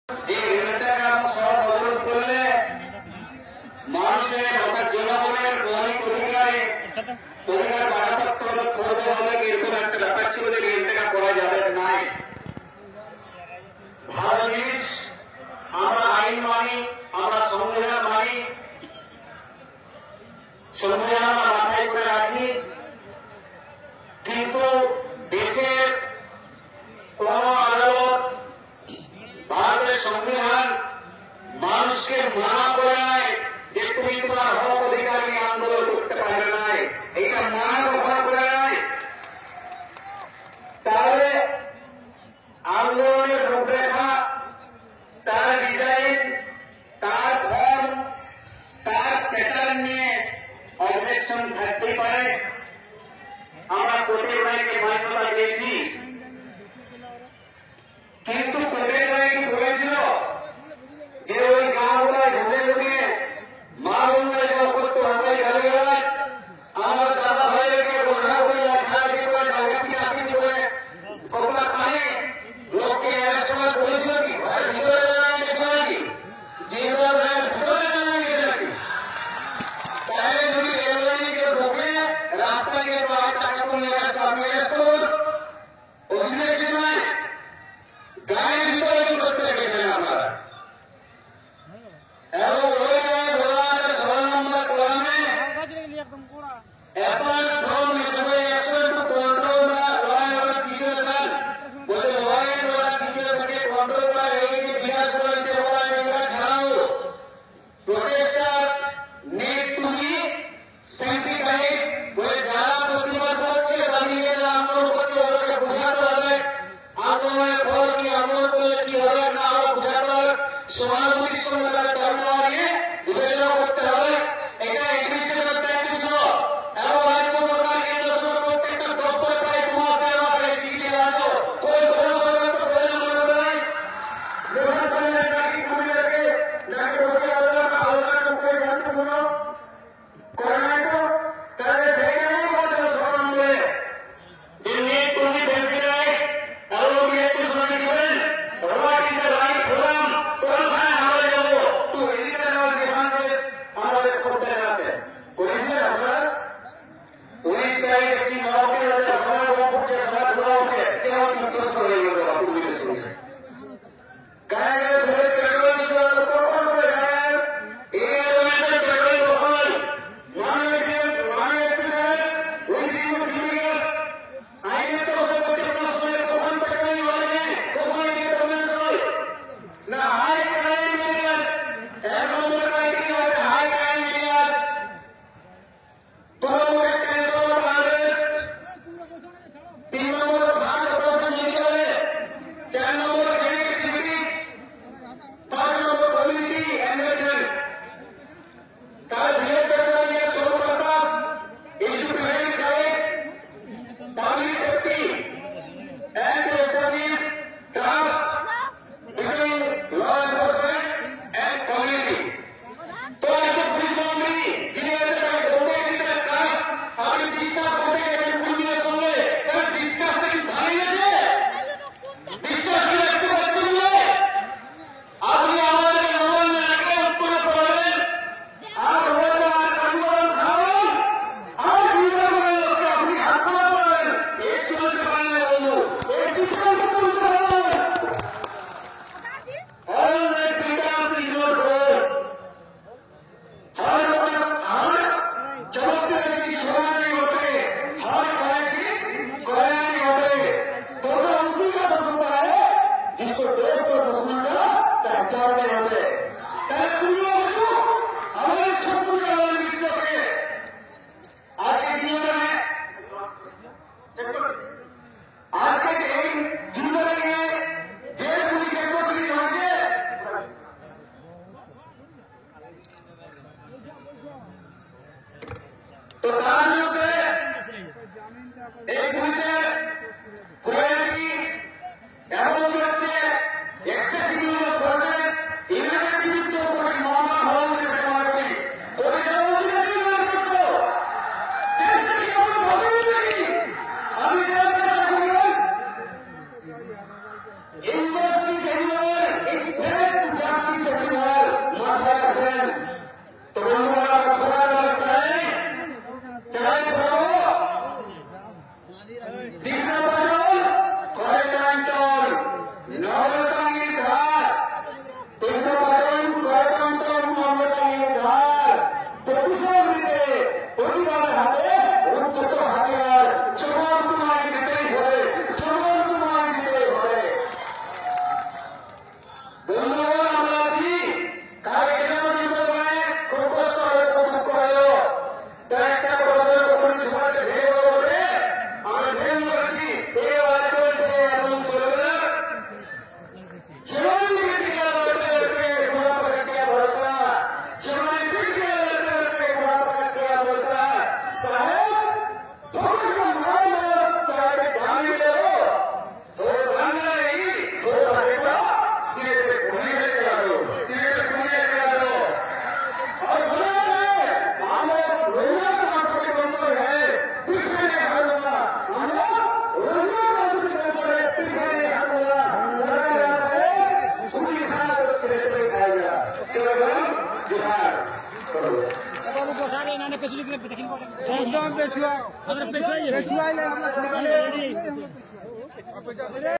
যে রেলটাকে আমরা সড়ক অবরোধ করলে মানুষের জনগণের মৌলিক অধিকার বাধাপ্রাপ্ত করতে হবে, এরকম একটা ব্যাপার ছিল যে রেলটাকে করা যাবে নাই। ভালো জিনিস, আমরা আইন মানি, আমরা সংবিধান মানি, সংবিধান আমরা মাথায় করে রাখি, কিন্তু দেশের কোন আদালত ভারতের সংবিধান মানুষকে মানা করে নাই যে তুমি তোমার হক অধিকার নিয়ে আন্দোলন করতে পারবে নাই, এটা মানা ঘোষণা করে নাই। তাহলে আন্দোলনের রূপরেখা, তার ডিজাইন, তার ফর্ম, তার প্যাটার্ন নিয়ে অবজেকশন থাকতেই পারে। আমরা কোর্টের রায়কে মান্যতা দিয়েছি, কিন্তু কোর্টের রায় কি বলেছিল যে ওই গাঁগুলায় ঢুকে ঢুকে মা বোনরা যা করতো আমরা গেলে গেলাম আমার দাদা ভাইকে বোঝা করে লেখালেখি করে ডাকাতি চাকরি করে কপড়া পানি লোককে এক সময় বলেছিল কি ঘরের ভিতরে জানা গেছে নাকি, জীবন ভিতরে জানা গেছে নাকি? তাহলে যদি রেললাইনে কেউ ঢোকে রাস্তা গিয়ে টাকা তুলে গেছে আপনি আসুন অসুবিধা কিছু নাই। গায়ের ভিতরে কি করতে গেছেন আপনারা? এবং ওই বলা আছে 16 নম্বর কলামে apart from action to control the law and order situation, বলে law and order situation K control করা এই যে বিরাট করতে বলা এগুলো ছাড়াও protesters need to be sensitized, বলে যারা প্রতিবাদ করছে বা নিজেরা আন্দোলন করছে ওদেরকে বোঝাতে হবে আন্দোলনের ফল কি, আন্দোলন করলে কি হবে না হবে বোঝাতে হবে, সহানুভূতির সঙ্গে তারা চর্চা নিয়ে বিবেচনা করতে হবে। এটা এডমিনিস্ট্রেটর দায়িত্ব ছিল এবং রাজ্য সরকার কেন্দ্র সরকার প্রত্যেকটা দপ্তরে প্রায় 2 মাস দেওয়া হয় চিঠি রাখো কোন কোনো পর্যন্ত প্রয়োজন মনে নাই লোহা করলে নাকি কুমিরকে নাকি বসে আলোচনা মুখে জানতে কোনো করে নাই তো তাহলে দেখে নেই বলছে সরকার বলে দিল্লি তুমি দেখে নেই এবং একটু শুনে দিবেন রোয়াটিতে রাইট হলাম তোর ভাই আমরা যাবো তো এদিকে আমাদের করতে রাখে করেছিলেন আপনারা 19 তারিখে কি মহাকে আপনারা করছে আপনারা ধরা হচ্ছে কেউ উত্তর করে গেল পূর্বীদের সঙ্গে গায়ে ধরে পেট্রোল দিতে কখন করে গায়ে এই রয়েছে পেট্রোল কখন আইনে তো সময় কখন পেট্রোল লাগে কখন এদিকে পেট্রোল না হাই ক্রাইম এরিয়া এক নম্বর ক্রাইটেরিয়া হচ্ছে হাই ক্রাইম এরিয়া, 2 নম্বর টেন্ডার আরেস্ট, 3 নম্বর ভাগ অপারেশন হিসেবে, 4 নম্বর ক্রিয়েটিভিটি, 5 নম্বর কমিউনিটি এনগেজমেন্ট। তার বিহেভ করতে গিয়ে সব purpose issue prevent right public safety and to establish trust between law enforcement and community. তো একটা পুলিশ মন্ত্রী যিনি তাকে বলতে গেছেন কাজ আপনি বিশ্বাস করতে গেছেন পুলিশের সঙ্গে তার বিশ্বাসটা কি ভালো গেছে? বিশ্বাস কি রাখতে পারছেন না? আপনি আমাদের নবান্ন একে উত্তরে পড়েন আর বলেন আর আন্দোলন খাওয়ান আর বিভাগের লোককে আপনি হাত করেন এই চলতে পারেন না বন্ধু এই বিশ্বাস করতে হবে। All that freedom is your goal. हर जवाबदारी की सवारी होते हर गाय की कल्याणी होते तो उसी का बसता है जिसको देश को बसने का पहचान नहीं होते हमारे शत्रु के मित्र के आज के जीवन में आज के जीवन में देश पुलिस के पहुंचे तो তার এই পুলিশের কোয়ালিটি এমন হচ্ছে এক্সেসিভ ফোর্সেস ইনভেস্টিগেটিভ করে एकदम